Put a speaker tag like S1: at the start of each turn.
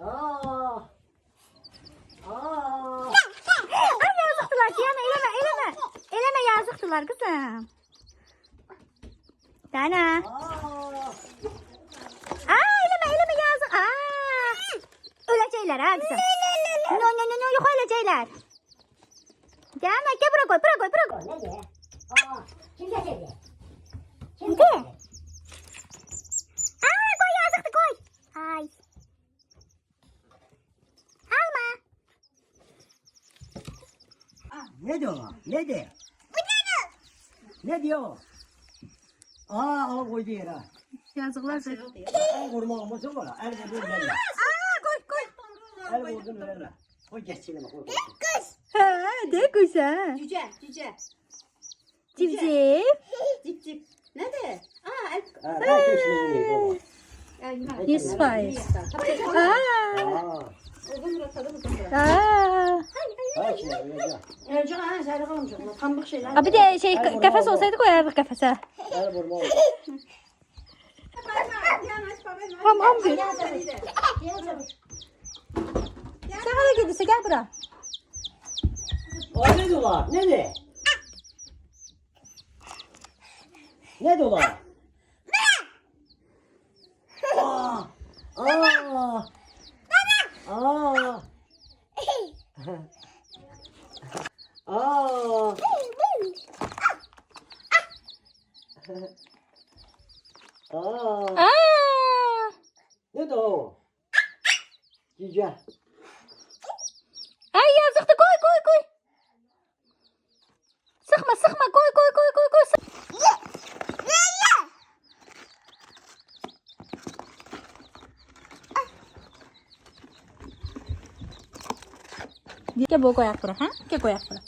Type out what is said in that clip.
S1: Aa. Aa.
S2: Ay yazıktılar ki yana eleme. Eleme yazıktılar kızım. Dana.
S1: Aa.
S2: Eleme yazık. Ölecekler ha kızım. No yok ölecekler. Dana gel bırak koy.
S1: Ne de? Aa. Kim getirdi? Kim
S2: De.
S1: getirdi?
S2: Koy yazıktı koy. Ay. Alma.
S1: Ne diyor lan? Ne diyor? Ne diyor? Al koydu yere.
S2: Yazıklar.
S1: El vurma olmasın var. El vurdun verme.
S2: Koy.
S1: El vurdun verme. Koy geçelim. Koy.
S2: De güzel.
S3: Cüce.
S2: Civciv.
S3: Cip. Ne de?
S1: Ben geçmeyi baba.
S2: 100%.
S3: Önce sen kalmış. Pambık şeyler.
S2: Bir de kafes olsaydı koyardık kafese.
S1: El vurma olmasın.
S2: Ham bir. Sen hala gidiyorsa gel buraya.
S1: O ne dolar? Ne de? Ne dolar? Aa! Aa! Aa! Aa! Aa! Ne de o? Cice.
S2: Ay yazıktı koy. Sıkma koy. Gel bu koyak bırak ha? Gel koyak bırak.